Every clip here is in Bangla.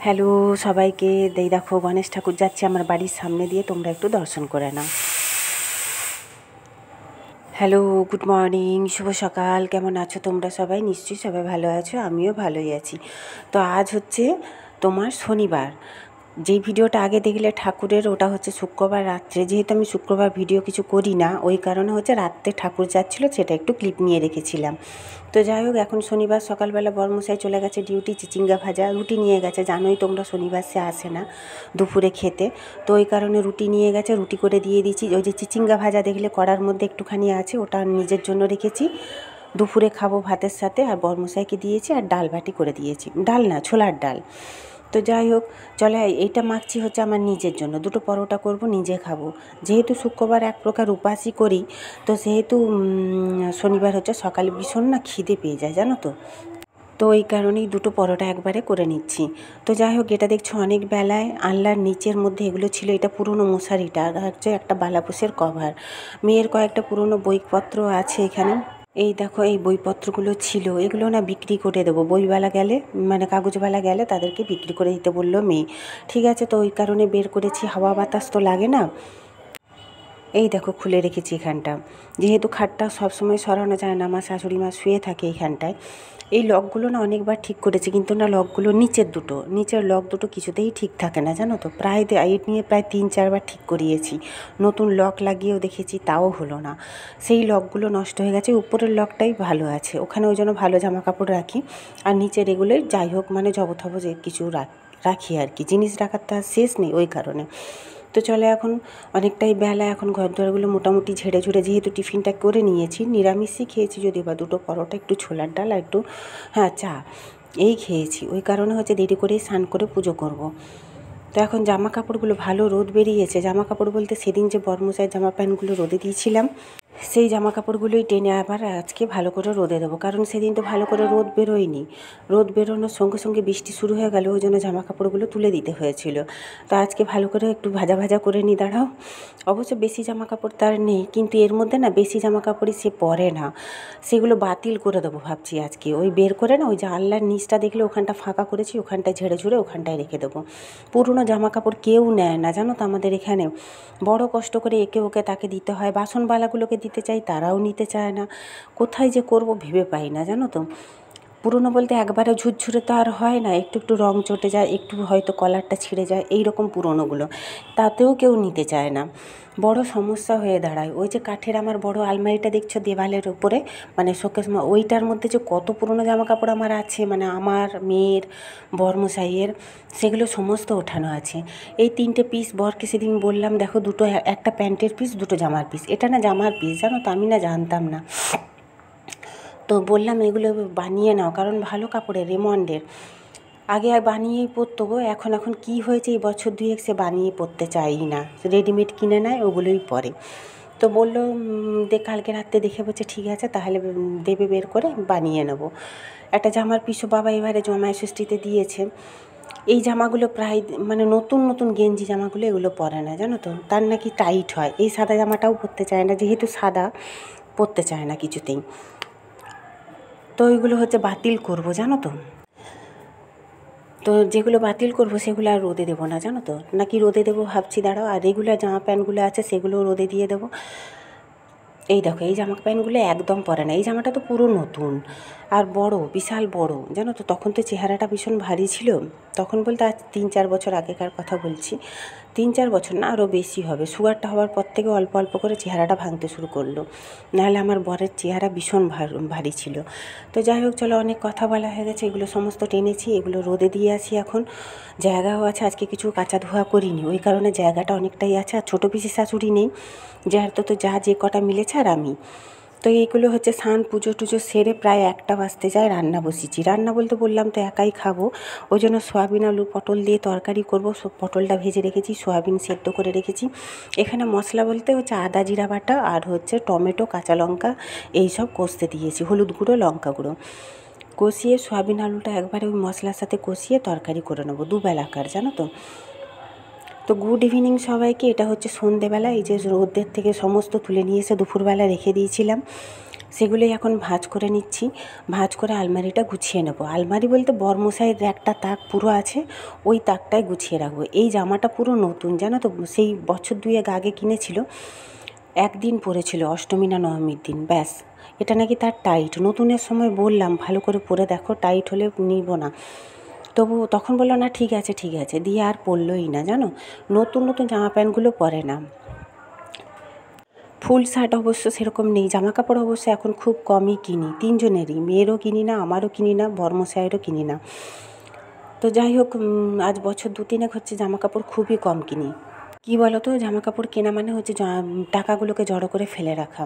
হ্যালো সবাইকে, দেখো গণেশ ঠাকুর যাচ্ছে আমার বাড়ির সামনে দিয়ে, তোমরা একটু দর্শন করে নাও। হ্যালো, গুড মর্নিং, শুভ সকাল। কেমন আছো তোমরা সবাই? নিশ্চয়ই সবাই ভালো আছো, আমিও ভালোই আছি। তো আজ হচ্ছে তোমার শনিবার। যেই ভিডিওটা আগে দেখলে ঠাকুরের, ওটা হচ্ছে শুক্রবার রাত্রে। যেহেতু আমি শুক্রবার ভিডিও কিছু করি না, ওই কারণে হচ্ছে রাত্রে ঠাকুর যাচ্ছিলো, সেটা একটু ক্লিপ নিয়ে রেখেছিলাম। তো যাই হোক, এখন শনিবার সকালবেলা বরমশাই চলে গেছে ডিউটি, চিচিঙ্গা ভাজা রুটি নিয়ে গেছে। জানোই তোমরা শনিবার সে আসে না দুপুরে খেতে, তো ওই কারণে রুটি নিয়ে গেছে, রুটি করে দিয়ে দিয়েছি। ওই যে চিচিঙ্গা ভাজা দেখলে কড়ার মধ্যে একটুখানি আছে, ওটা নিজের জন্য রেখেছি, দুপুরে খাবো ভাতের সাথে। আর বরমশাইকে দিয়েছি, আর ডাল বাটি করে দিয়েছি, ডাল না ছোলার ডাল। তো যাই হোক, চলে এইটা মাখছি হচ্ছে আমার নিজের জন্য, দুটো পরোটা করব, নিজে খাবো। যেহেতু শুক্রবার এক প্রকার উপাসই করি, তো সেহেতু শনিবার হচ্ছে সকালে ভীষণ না খিদে পেয়ে যায়, জানো তো। তো এই কারণেই দুটো পরোটা একবারে করে নিচ্ছি। তো যাই হোক, এটা দেখছো অনেক বেলায় আনলার নিচের মধ্যে এগুলো ছিল। এটা পুরনো মশারিটা, আর হচ্ছে একটা বালাপোষের কভার। মেয়ের কয়েকটা পুরনো বইপত্র আছে এখানে। এই দেখো, এই বইপত্রগুলো ছিল, এগুলো না বিক্রি করে দেবো। বইওয়ালা গেলে, মানে কাগজওয়ালা গেলে তাদেরকে বিক্রি করে দিতে বললো মেয়ে। ঠিক আছে, তো ওই কারণে বের করেছি, হাওয়া বাতাস তো লাগে না। এই দেখো, খুলে রেখেছি এখানটা। যেহেতু খাটটা সবসময় সরানো যায় না, আমার শাশুড়ি মা শুয়ে থাকে এইখানটায়। এই লকগুলো না অনেকবার ঠিক করেছি, কিন্তু না লকগুলো নিচের লক দুটো কিছুতেই ঠিক থাকে না, জানো তো। প্রায় এই নিয়ে প্রায় 3-4বার ঠিক করিয়েছি, নতুন লক লাগিয়েও দেখেছি, তাও হলো না। সেই লকগুলো নষ্ট হয়ে গেছে। উপরের লকটাই ভালো আছে, ওখানে ওই জন্য ভালো জামা কাপড় রাখি। আর নিচের এগুলো যাই হোক, মানে জবথব যে কিছু রাখি আর কি, জিনিস রাখার তো আর শেষ নেই, ওই কারণে। তো চলে, এখন অনেকটাই বেলা, এখন ঘরদোরগুলো মোটামুটি ঝেড়ে ঝুড়ে, যেহেতু টিফিনটা করে নিয়েছি, নিরামিষই খেয়েছি যদি বা, দুটো পরোটা, একটু ছোলার ডাল আর একটু চা, এই খেয়েছি। ওই কারণে হচ্ছে দেরি করেই স্নান করে পুজো করব। তো এখন জামা কাপড়গুলো, ভালো রোদ বেরিয়েছে। জামা কাপড় বলতে সেদিন যে বরমশাইয়ের জামা প্যান্টগুলো রোদে দিয়েছিলাম, সেই জামা কাপড়গুলোই টেনে আবার আজকে ভালো করে রোদে দেবো, কারণ সেদিন তো ভালো করে রোদ বেরোয়নি। রোদ বেরোনোর সঙ্গে সঙ্গে বৃষ্টি শুরু হয়ে গেল, ওই জন্য জামা কাপড়গুলো তুলে দিতে হয়েছিল। তো আজকে ভালো করে একটু ভাজা ভাজা করে নিই, দাঁড়াও। অবশ্য বেশি জামা কাপড় তার নেই, কিন্তু এর মধ্যে না বেশি জামা কাপড়ই সে পরে না, সেগুলো বাতিল করে দেবো ভাবছি আজকে। ওই বের করে না, ওই যে আল্লাহর নিচটা দেখলে ওখানটা ফাঁকা করেছি, ওখানটায় ঝেড়ে ঝুড়ে ওখানটায় রেখে দেবো। পুরনো জামা কাপড় কেউ নেয় না, জানো তো, আমাদের এখানে বড় কষ্ট করে একে ওকে তাকে দিতে হয়। বাসনবালাগুলোকে দিতে চাই, তারাও নিতে চায় না। কোথায় যে করব ভেবে পাই না, জানো তো। পুরনো বলতে একবারে ঝুরঝুরে তো আর হয় না, একটু একটু রং চটে যায়, একটু হয়তো কলারটা ছিঁড়ে যায়, এই রকম পুরনোগুলো, তাতেও কেউ নিতে চায় না। বড় সমস্যা হয়ে দাঁড়ায়। ওই যে কাঠের আমার বড় আলমারিটা দেখছো দেওয়ালের উপরে, মানে শোকেস, ওইটার মধ্যে যে কত পুরনো জামা কাপড় আমার আছে, মানে আমার, মেয়ের, বরমশাইয়ের, সেগুলো সমস্ত ওঠানো আছে। এই 3টে পিস বরকে সেদিন বললাম, দেখো দুটো, একটা প্যান্টের পিস, দুটো জামার পিস। এটা না জামার পিস, জানো তো, আমি না জানতাম না। তো বললাম এগুলো বানিয়ে নাও, কারণ ভালো কাপড়ের, রেমন্ডের। আগে আর বানিয়েই পরতো গো, এখন কি হয়েছে, এই বছর দুয়েক সে বানিয়ে পরতে চাই না, রেডিমেড কিনে নেয়, ওগুলোই পরে। তো বললো কালকে রাত্রে দেখে বলছে ঠিক আছে তাহলে দেবে বের করে, বানিয়ে নেব। একটা জামার পিসও বাবা এবারে জমায় ষষ্ঠীতে দিয়েছে। এই জামাগুলো প্রায়, মানে নতুন নতুন গেঞ্জি জামাগুলো এগুলো পরে না, জানো তো, তার নাকি টাইট হয়। এই সাদা জামাটাও পরতে চায় না, যেহেতু সাদা, পরতে চায় না কিছুতেই। তো ওইগুলো হচ্ছে বাতিল করব, জানো তো। তো যেগুলো বাতিল করব সেগুলো আর রোদে দেবো না, জানো তো, নাকি রোদে দেবো ভাবছি, দাঁড়াও। আর রেগুলার জামা প্যান্টগুলো আছে সেগুলোও রোদে দিয়ে দেবো। এই দেখো, এই জামা প্যান্টগুলো একদম পরে না। এই জামাটা তো পুরো নতুন, আর বড়, বিশাল বড়, জানো তো। তখন তো চেহারাটা ভীষণ ভারী ছিল, তখন বলতে আজ 3-4 বছর আগেকার কথা বলছি। 3-4 বছর না, আরও বেশি হবে। সুগারটা হওয়ার পর থেকে অল্প অল্প করে চেহারাটা ভাঙতে শুরু করলো, নাহলে আমার বরের চেহারা ভীষণ ভারী ছিল। তো যাই হোক, চলো, অনেক কথা বলা হয়ে গেছে। এগুলো সমস্ত টেনেছি, এগুলো রোদে দিয়ে আসি। এখন জায়গাও আছে, আজকে কিছু কাঁচা ধোয়া করিনি, ওই কারণে জায়গাটা অনেকটাই আছে। আর ছোটো পিসি শাশুড়ি নেই, যার তো যা যে কটা মিলেছে, আর আমি। তো এইগুলো হচ্ছে স্নান পুজো টুজো সেরে প্রায় 1টা বাজতে যায়, রান্না বসিয়েছি। রান্না বলতে বললাম তো একাই খাবো, ওই জন্য সয়াবিন আলু পটল দিয়ে তরকারি করব। পটলটা ভেজে রেখেছি, সয়াবিন সেদ্ধ করে রেখেছি। এখানে মশলা বলতে হচ্ছে আদা জিরা বাটা, আর হচ্ছে টমেটো, কাঁচা লঙ্কা, এইসব কষতে দিয়েছি, হলুদ গুঁড়ো, লঙ্কা গুঁড়ো। কষিয়ে সয়াবিন আলুটা একবারে ওই মশলার সাথে কষিয়ে তরকারি করে নেবো, দুবেলাকার, জানো তো। তো গুড ইভিনিং সবাইকে। এটা হচ্ছে সন্ধেবেলা, এই যে রোদের থেকে সমস্ত তুলে নিয়ে এসে দুপুরবেলা রেখে দিয়েছিলাম, সেগুলোই এখন ভাঁজ করে নিচ্ছি। ভাঁজ করে আলমারিটা গুছিয়ে নেব। আলমারি বলতে বরমশাইয়ের একটা তাক পুরো আছে, ওই তাকটাই গুছিয়ে রাখবো। এই জামাটা পুরো নতুন, জানো তো, সেই বছর 2 আগে কিনেছিল, একদিন পরেছিল অষ্টমী না নবমীর দিন, ব্যাস। এটা নাকি তার টাইট। নতুনের সময় বললাম ভালো করে পরে দেখো, টাইট হলে নিব না। তবু তখন বললো না ঠিক আছে ঠিক আছে, দিয়ে আর পরলোই না, জানো। নতুন নতুন জামা প্যান্টগুলো পরে না। ফুল শার্ট অবশ্য সেরকম নেই, জামা কাপড় অবশ্য এখন খুব কমই কিনি, তিনজনেরই, মেয়েরও কিনি না, আমারও কিনি না, বর্মশাইয়েরও কিনি না। তো যাই হোক, আজ বছর 2-3 হচ্ছে জামা কাপড় খুবই কম কিনি। কী বলো তো, জামা কাপড় কেনা মানে হচ্ছে টাকাগুলোকে জড়ো করে ফেলে রাখা।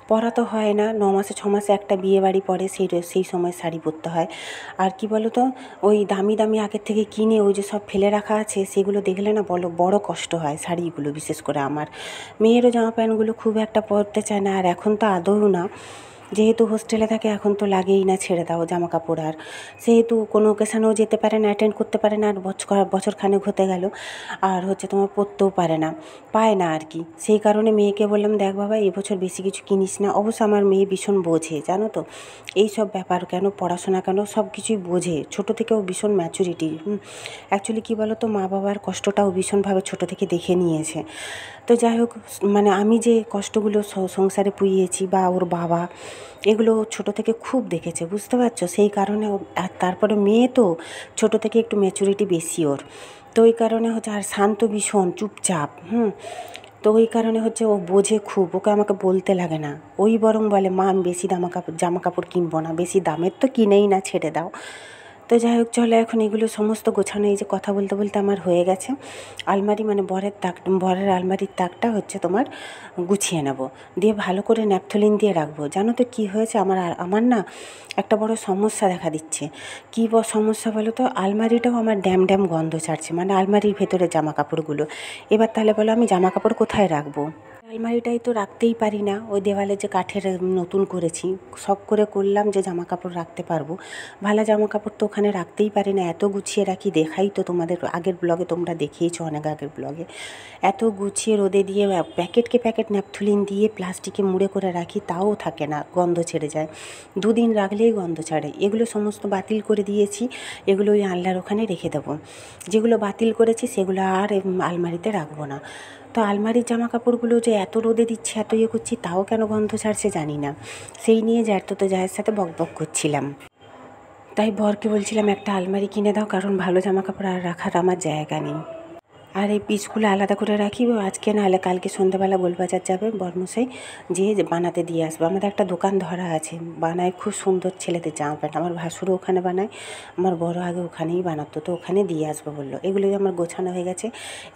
পরা তো হয় না, 9 মাসে 6 মাসে একটা বিয়ে বাড়ি পড়ে, সেই সময় শাড়ি পরতে হয়। আর কী বলো তো, ওই দামি দামি আগের থেকে কিনে ওই যে সব ফেলে রাখা আছে, সেগুলো দেখলে না বড় কষ্ট হয়। শাড়িগুলো বিশেষ করে আমার মেয়েরও জামা প্যান্টগুলো খুব একটা পরতে চায় না, আর এখন তো আদৌ না। যেহেতু হোস্টেলে থাকে এখন তো লাগেই না, ছেড়ে দাও জামা কাপড়। আর সেহেতু কোনো ওকেশানেও যেতে পারে না, অ্যাটেন্ড করতে পারে না, আর বছরখানেক হতে গেল, আর হচ্ছে তোমার পরতেও পায় না আর কি। সেই কারণে মেয়েকে বললাম, দেখ বাবা এবছর বেশি কিছু কিনিস না। অবশ্য আমার মেয়ে ভীষণ বোঝে, জানো তো, এই সব ব্যাপার কেন, পড়াশোনা কেন, সব কিছুই বোঝে। ছোটো থেকেও ভীষণ ম্যাচুরিটি। অ্যাকচুয়ালি কী বলো তো, মা বাবার কষ্টটাও ভীষণভাবে ছোটো থেকে দেখে নিয়েছে। তো যাই হোক, মানে আমি যে কষ্টগুলো সংসারে পুইয়েছি, বা ওর বাবা, এগুলো ছোটো থেকে খুব দেখেছে, বুঝতে পারছো। সেই কারণে আর তারপরে মেয়ে তো ছোটো থেকে একটু ম্যাচুরিটি বেশি ওর। তো ওই কারণে হচ্ছে, আর শান্ত ভীষণ, চুপচাপ। তো ওই কারণে হচ্ছে ও বোঝে খুব, ওকে আমাকে বলতে লাগে না। ওই বরং বলে, মা আমি বেশি জামা কাপড় কিনবো না, বেশি দামের তো কিনেই না, ছেড়ে দাও। তো যাই হোক, চলো এখন এগুলো সমস্ত গোছানো, এই যে কথা বলতে বলতে আমার হয়ে গেছে। আলমারি মানে বরের আলমারির তাকটা হচ্ছে তোমার গুছিয়ে নেব, দিয়ে ভালো করে ন্যাপথলিন দিয়ে রাখবো। জানো তো কী হয়েছে, আমার না একটা বড় সমস্যা দেখা দিচ্ছে। কী সমস্যা বলো তো, আলমারিটাও আমার ড্যাম গন্ধ ছাড়ছে, মানে আলমারির ভেতরে জামা কাপড়গুলো। এবার তাহলে বলো আমি জামা কাপড় কোথায় রাখবো? আলমারিটাই তো রাখতেই পারি না, ওই দেওয়ালে যে কাঠের নতুন করেছি, শখ করে করলাম যে জামা কাপড় রাখতে পারবো, ভালো জামা কাপড় তো ওখানে রাখতেই পারি না। এত গুছিয়ে রাখি, দেখাই তো তোমাদের আগের ব্লগে, তোমরা দেখিয়েছো অনেক আগের ব্লগে। এত গুছিয়ে রোদে দিয়ে প্যাকেট ন্যাপথলিন দিয়ে প্লাস্টিকে মুড়ে করে রাখি, তাও থাকে না, গন্ধ ছেড়ে যায়। 2 দিন রাখলেই গন্ধ ছাড়ে। এগুলো সমস্ত বাতিল করে দিয়েছি, এগুলো ওই আলনার ওখানে রেখে দেবো। যেগুলো বাতিল করেছি সেগুলো আর আলমারিতে রাখবো না। তো আলমারির জামা কাপড়গুলো যে এত রোদে দিচ্ছে, এত করছি, তাও কেন গন্ধ ছাড়ছে জানি না। সেই নিয়ে জায়ের সাথে বকবক করছিলাম। তাই বরকে বলছিলাম একটা আলমারি কিনে দাও, কারণ ভালো জামা কাপড় আর রাখার আমার জায়গা নেই। আর এই পিসগুলো আলাদা করে রাখি, আজকে না হলে কালকে সন্ধ্যাবেলা গোলবাজার যাবে বর্মশাই, যেয়ে বানাতে দিয়ে আসবে। আমাদের একটা দোকান ধরা আছে, বানায় খুব সুন্দর ছেলেদের জামা প্যান্ট। আমার ভাসুরও ওখানে বানায়, আমার বড় আগে ওখানেই বানাতো, তো ওখানে দিয়ে আসবো বললো। এগুলোই আমার গোছানো হয়ে গেছে।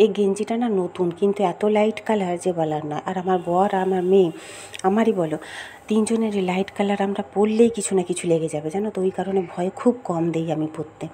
এই গেঞ্জিটা না নতুন, কিন্তু এত লাইট কালার যে বলার না। আর আমার বর আর আমার মেয়ে, আমারই বলো, তিনজনেরই লাইট কালার আমরা পরলেই কিছু না কিছু লেগে যাবে, জানো তো। ওই কারণে ভয় খুব কম দেই আমি পরতে।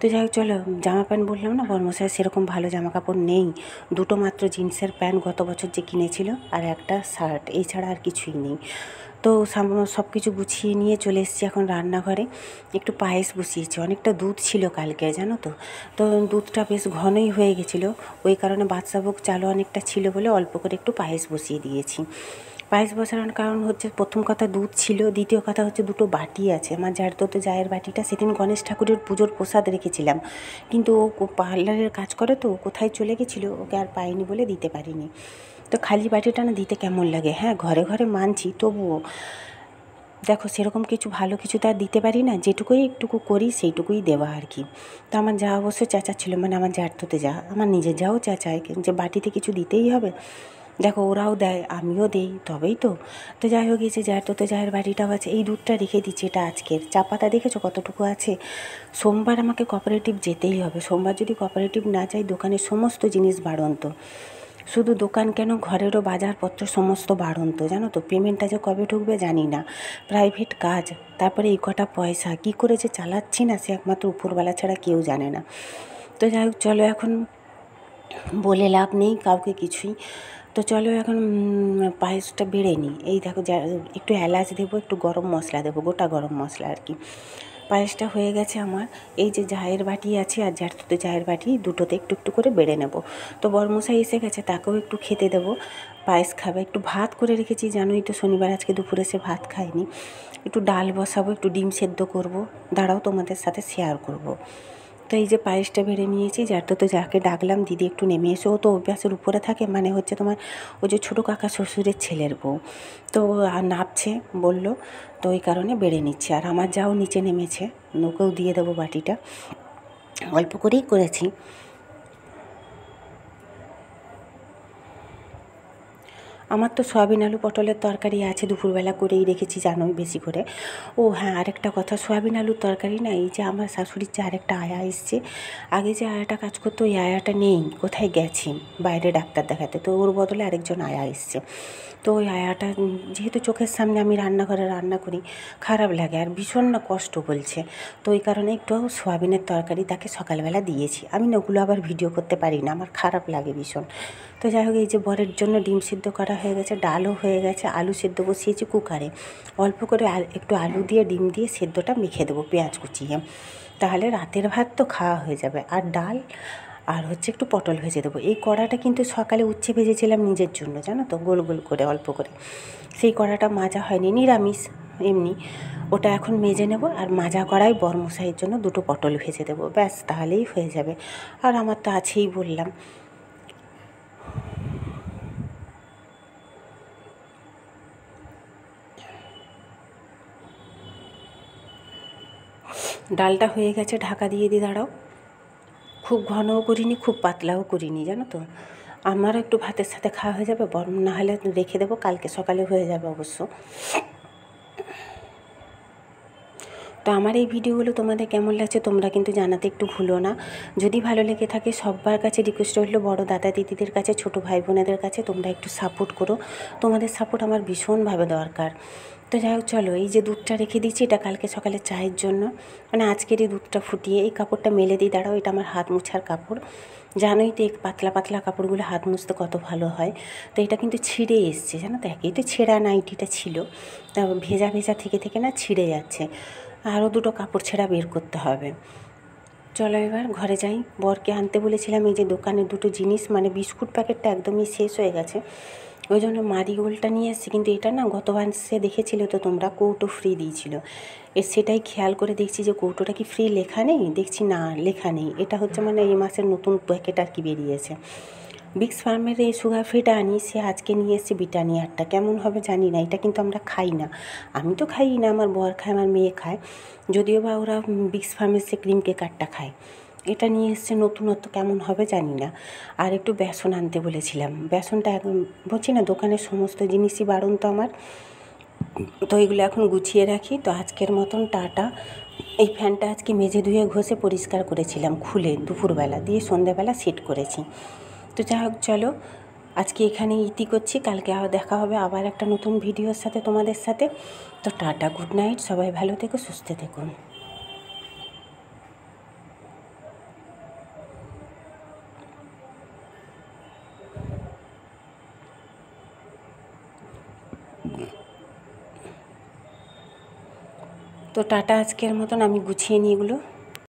তো যাই হোক, চলো জামা প্যান্ট বললাম না, বর্মশাই সেরকম ভালো জামা কাপড় নেই। 2টো মাত্র জিন্সের প্যান্ট গত বছর যে কিনেছিল, আর একটা শার্ট, এছাড়া আর কিছুই নেই। তো সব কিছু গুছিয়ে নিয়ে চলে এসেছি এখন রান্নাঘরে। একটু পায়েস বসিয়েছি, অনেকটা দুধ ছিল কালকে, জানো তো। তো দুধটা বেশ ঘনই হয়ে গেছিলো, ওই কারণে বাদশাভোগ চালও অনেকটা ছিল বলে অল্প করে একটু পায়েস বসিয়ে দিয়েছি। পায়েস বসানোর কারণ হচ্ছে, প্রথম কথা দুধ ছিল, দ্বিতীয় কথা হচ্ছে 2টো বাটি আছে। আমার জায়ের বাটিটা সেদিন গণেশ ঠাকুরের পুজোর প্রসাদ রেখেছিলাম, কিন্তু ও পার্লারের কাজ করে তো কোথায় চলে গেছিলো, ওকে আর পাইনি বলে দিতে পারিনি। তো খালি বাটিটা না দিতে কেমন লাগে, হ্যাঁ ঘরে ঘরে মানছি, তবুও দেখো সেরকম কিছু ভালো কিছু তো আর দিতে পারি না, যেটুকুই একটুকু করি সেইটুকুই দেওয়া আর কি। তো আমার যা অবশ্য চেঁচাচ্ছিল, মানে আমার জারতোতে যা, আমার নিজের যাও চেঁচায় যে বাটিতে কিছু দিতেই হবে। দেখো ওরাও দেয়, আমিও দেই, তবেই তো। তো যাই হোক, এই যে জায়ের বাড়িটাও আছে। এই দুধটা রেখে দিচ্ছি, এটা আজকের চা পাতা দেখেছো কতটুকু আছে। সোমবার আমাকে কোঅপারেটিভ যেতেই হবে। সোমবার যদি কোঅপারেটিভ না যাই, দোকানের সমস্ত জিনিস বাড়ন্ত। শুধু দোকান কেন, ঘরেরও বাজারপত্র সমস্ত বাড়ন্ত, জানো তো। পেমেন্টটা যে কবে ঢুকবে জানি না, প্রাইভেট কাজ, তারপরে এই কটা পয়সা কী করে যে চালাচ্ছি না, সে একমাত্র উপরওয়ালা ছাড়া কেউ জানে না। তো যাই হোক, চলো এখন বলে লাভ নেই কাউকে কিছুই। তো চলো এখন পায়েসটা বেড়ে নিই। এই দেখো, একটু এলাচ দেবো, একটু গরম মশলা দেবো, গোটা গরম মশলা আর কি। পায়েসটা হয়ে গেছে আমার। এই যে জায়ের বাটি আছে আর জ্যাঠতো জায়ের বাটি, দুটোতে একটু একটু করে বেড়ে নেব। তো বরমশাই এসে গেছে, তাকেও একটু খেতে দেবো। পায়েস খাবে। একটু ভাত করে রেখেছি, জানোই তো শনিবার আজকে দুপুরে সে ভাত খায়নি। একটু ডাল বসাবো, একটু ডিম সেদ্ধ করব, দাঁড়াও তোমাদের সাথে শেয়ার করব। তো এই যে পায়েসটা বেড়ে নিয়েছি, তো যাকে ডাকলাম, দিদি একটু নেমে এসে, ও তো অভ্যাসের উপরে থাকে, মানে হচ্ছে তোমার ওই যে ছোটো কাকা শ্বশুরের ছেলের বউ, তো নাপছে বলল, তো ওই কারণে বেড়ে নিচ্ছে। আর আমার যাও নিচে নেমেছে, ওকেও দিয়ে দেবো বাটিটা, অল্প করেই করেছি। আমার তো সয়াবিন আলু পটলের তরকারি আছে, দুপুরবেলা করেই রেখেছি, জানোই বেশি করে। ও হ্যাঁ, আরেকটা কথা, সয়াবিন আলুর তরকারি না, এই যে আমার শাশুড়ির যে আরেকটা আয়া এসছে, আগে যে আয়াটা কাজ করতো ওই আয়াটা নেই, কোথায় গেছি বাইরে ডাক্তার দেখাতে, তো ওর বদলে আরেকজন আয়া এসছে। তো ওই আয়াটা যেহেতু চোখের সামনে আমি রান্নাঘরে রান্না করি, খারাপ লাগে আর ভীষণ না কষ্ট বলছে, তো ওই কারণে একটু সয়াবিনের তরকারি তাকে সকালবেলা দিয়েছি। আমি না ওগুলো আবার ভিডিও করতে পারি না, আমার খারাপ লাগে ভীষণ। তো যাই হোক, এই যে বরের জন্য ডিম সিদ্ধ করা হয়ে গেছে, ডালও হয়ে গেছে, আলু সেদ্ধ বসিয়েছি কুকারে, অল্প করে একটু আলু দিয়ে ডিম দিয়ে সেদ্ধটা মেখে দেবো পেঁয়াজ কুচিয়ে, তাহলে রাতের ভাত তো খাওয়া হয়ে যাবে। আর ডাল আর হচ্ছে একটু পটল ভেজে দেবো। এই কড়াটা কিন্তু সকালে উচ্ছে ভেজেছিলাম নিজের জন্য, জানো তো, গোল গোল করে অল্প করে, সেই কড়াটা মাজা হয়নি, নিরামিষ এমনি, ওটা এখন মেজে নেব। আর মাজা কড়াই বরমশাইয়ের জন্য দুটো পটল ভেজে দেবো, ব্যাস তাহলেই হয়ে যাবে। আর আমার তো আছেই বললাম। ডালটা হয়ে গেছে, ঢাকা দিয়ে দিই, দাঁড়াও। খুব ঘনও করিনি, খুব পাতলাও করিনি, জানো তো, আমারও একটু ভাতের সাথে খাওয়া হয়ে যাবে, বরং না হলে রেখে দেবো, কালকে সকালে হয়ে যাবে অবশ্য। তো আমার এই ভিডিওগুলো তোমাদের কেমন লাগছে তোমরা কিন্তু জানাতে একটু ভুলো না। যদি ভালো লেগে থাকে, সবার কাছে রিকোয়েস্ট রইল, বড় দাদা দিদিদের কাছে, ছোটো ভাই বোনেদের কাছে, তোমরা একটু সাপোর্ট করো। তোমাদের সাপোর্ট আমার ভীষণভাবে দরকার। তো যাই হোক, চলো, এই যে দুধটা রেখে দিচ্ছি, এটা কালকে সকালে চায়ের জন্য, মানে আজকেরই দুধটা ফুটিয়ে এই কাপড়টা মেলে দিই, দাঁড়াও, এটা আমার হাত মোছার কাপড়। জানোই তো এই পাতলা পাতলা কাপড়গুলো হাত মুছতে কত ভালো হয়। তো এটা কিন্তু ছিঁড়ে এসছে, জানো তো, একেই তো ছেঁড়া নাইটিটা ছিল, তা ভেজা ভেজা থেকে থেকে না ছিঁড়ে যাচ্ছে, আরও দুটো কাপড় ছেঁড়া বের করতে হবে। চলো এবার ঘরে যাই। বরকে আনতে বলেছিলাম, এই যে দোকানে দুটো জিনিস, মানে বিস্কুট প্যাকেটটা একদমই শেষ হয়ে গেছে, ওই জন্য মারিগোল্ডটা নিয়ে এসেছি। কিন্তু এটা না গতবার সে দেখেছিল তো তোমরা, কৌটো ফ্রি দিয়েছিল, সেটাই খেয়াল করে দেখছি যে কৌটোটা কি ফ্রি লেখা নেই, দেখছি না লেখা নেই। এটা হচ্ছে মানে এই মাসের নতুন প্যাকেট আর কি বেরিয়েছে। বিক্স ফার্মের এই সুগার ফ্রিটা আনি, সে আজকে নিয়ে এসেছে ব্রিটানিয়ারটা, কেমন হবে জানি না, এটা কিন্তু আমরা খাই না, আমি তো খাই না, আমার বর খায়, আমার মেয়ে খায়, যদিও বা ওরা বিক্স ফার্মের সে ক্রিম কেকারটা খায়। এটা নিয়ে এসছে নতুনত্ব, কেমন হবে জানি না। আর একটু বেসন আনতে বলেছিলাম, বেসনটা এখন বলছি না, দোকানের সমস্ত জিনিসই বারণ তো আমার, তো এগুলো এখন গুছিয়ে রাখি। তো আজকের মতন টাটা। এই ফ্যানটা আজকে মেজে ধুয়ে ঘষে পরিষ্কার করেছিলাম, খুলে দুপুরবেলা দিয়ে সন্ধ্যেবেলা সেট করেছি। তো যাই হোক, চলো আজকে এখানে ইতি করছি, কালকে আবার দেখা হবে আবার একটা নতুন ভিডিওর সাথে তোমাদের সাথে। তো টাটা, গুড নাইট, সবাই ভালো থেকো, সুস্থ থেকো। তো টাটা, আজকের মতন আমি গুছিয়ে নিই এগুলো।